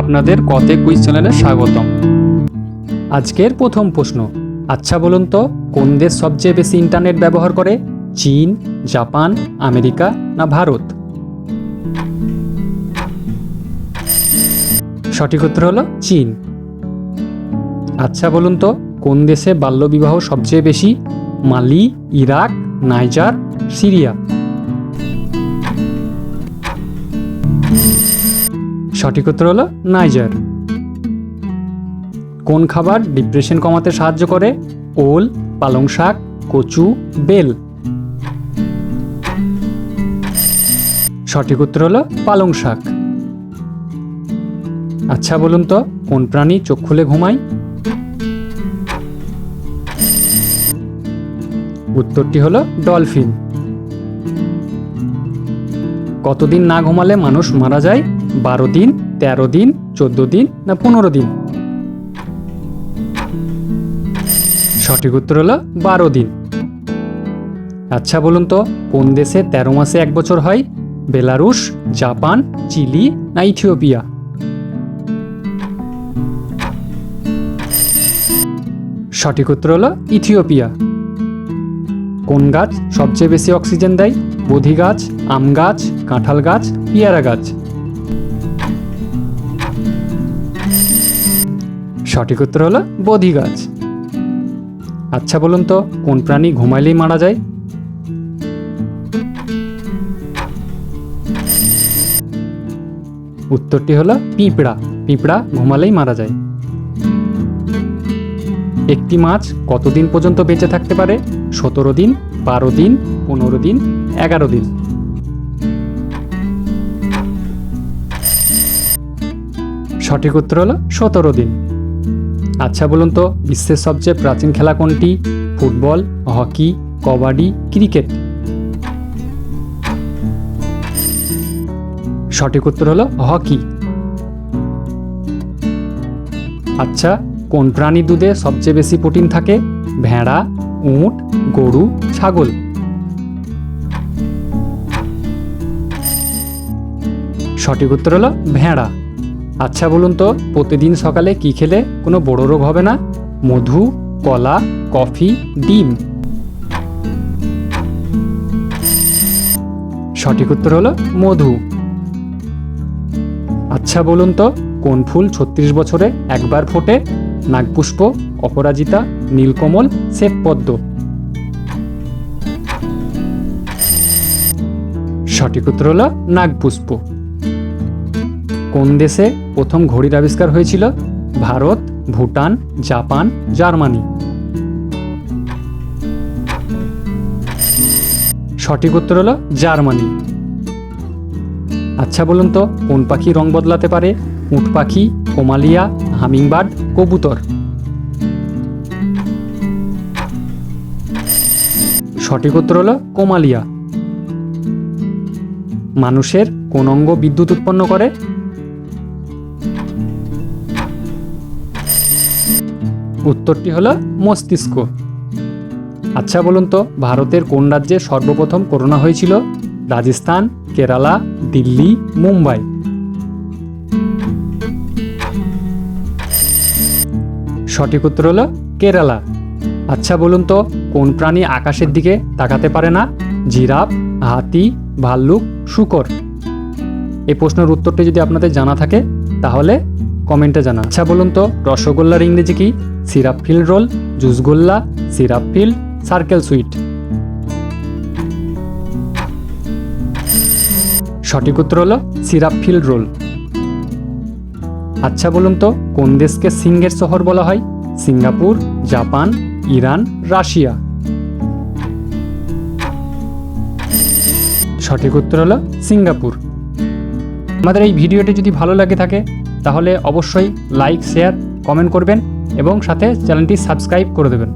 আপনাদের কতে কুইজ চ্যানেলে স্বাগতম। আজকের প্রথম প্রশ্ন, আচ্ছা বলুন তো কোন দেশ সবচেয়ে বেশি ইন্টারনেট ব্যবহার করে? চীন, জাপান, আমেরিকা না ভারত? সঠিক উত্তর হলো চীন। আচ্ছা বলুন তো কোন দেশে বাল্যবিবাহ সবচেয়ে বেশি? মালি, ইরাক, নাইজার, সিরিয়া? সঠিক উত্তর হলো নাইজার। কোন খাবার ডিপ্রেশন কমাতে সাহায্য করে? ওল, পালং শাক, কচু, বেল? সঠিক উত্তর হলো পালং শাক। আচ্ছা বলুন তো কোন প্রাণী চোখ খুলে ঘুমায়? উত্তরটি হলো ডলফিন। কতদিন না ঘুমালে মানুষ মারা যায়? 12 দিন, 13 দিন, 14 দিন না 15 দিন? সঠিক উত্তর হলো 12 দিন। আচ্ছা বলুন তো কোন দেশে 13 মাসে 1 বছর হয়? বেলারুশ, জাপান, চিলি না ইথিওপিয়া? সঠিক উত্তর হলো ইথিওপিয়া। কোন গাছ সবচেয়ে বেশি অক্সিজেন দেয়? বোধি গাছ, আম গাছ, কাঁঠাল গাছ, পেয়ারা গাছ? সঠিক উত্তর হলো বোধি গাছ। আচ্ছা বলুন তো কোন প্রাণী ঘুমাইলেই মারা যায়? উত্তরটি হলো পিঁপড়া। পিঁপড়া ঘুমালেই মারা যায়। একটি মাছ কতদিন পর্যন্ত বেঁচে থাকতে পারে? 17 দিন, 12 দিন, 15 দিন, 11 দিন? সঠিক উত্তর হলো 17 দিন। আচ্ছা বলুন তো বিশ্বের সবচেয়ে প্রাচীন খেলা কোনটি? Football, hockey, kabaddi, cricket? সঠিক উত্তর হলো হকি। আচ্ছা কোন প্রাণী দুধে সবচেয়ে বেশি প্রোটিন থাকে? ভেড়া, উট, গরু, ছাগল? সঠিক উত্তর হলো ভেড়া। আচ্ছা বলুন তো প্রতিদিন সকালে কি খেলে কোনো বড় রোগ হবে না? মধু, কলা, কফি, ডিম? সঠিক উত্তর হলো মধু। আচ্ছা বলুন তো কোন ফুল 36 বছরে একবার ফোটে? নাগপুষ্প, অপরাজিতা, নীলকমল, শ্বেতপদ্ম? সঠিক উত্তর হলো নাগপুষ্প। কোন দেশে প্রথম ঘড়ির আবিষ্কার হয়েছিল? Bharat, Bhutan, Japan, Germany? সঠিক উত্তর হলো জার্মানি। আচ্ছা বলুন তো কোন পাখি রং বদলাতে পারে? উট পাখি, কোমালিয়া, হামিংবার্ড, কবুতর? সঠিক উত্তর হলো কোমালিয়া। মানুষের কোন অঙ্গ বিদ্যুৎ উৎপন্ন করে? উত্তরটি হলো মস্তিষ্ক। আচ্ছা বলুন তো ভারতের কোন রাজ্যে সর্বপ্রথম করোনা হয়েছিল? রাজস্থান, কেরালা, দিল্লি, মুম্বাই? সঠিক উত্তর হলো কেরালা। আচ্ছা বলুন তো কোন প্রাণী আকাশের দিকে তাকাতে পারে না? জিরাফ, হাতি, ভাল্লুক, শূকর? এই প্রশ্নের উত্তরটি যদি আপনাদের জানা থাকে তাহলে কমেন্টে জানান। আচ্ছা বলুন তো রসগোল্লার ইংরেজি কি? সিরাপ ফিল্ড রোল, জুসগোল্লা, সিরাপ ফিল্ড, সার্কেল সুইট? সঠিক উত্তর হলো সিরাপ ফিল্ড রোল। আচ্ছা বলুন তো কোন দেশকে সিংহের শহর বলা হয়? Singapore, Japan, Iran, Russia? সঠিক উত্তর হলো সিঙ্গাপুর। আমাদের এই ভিডিওটি যদি ভালো লাগে থাকে তাহলে অবশ্যই লাইক, শেয়ার, কমেন্ট করবেন এবং সাথে চ্যানেলটি সাবস্ক্রাইব করে দেবেন।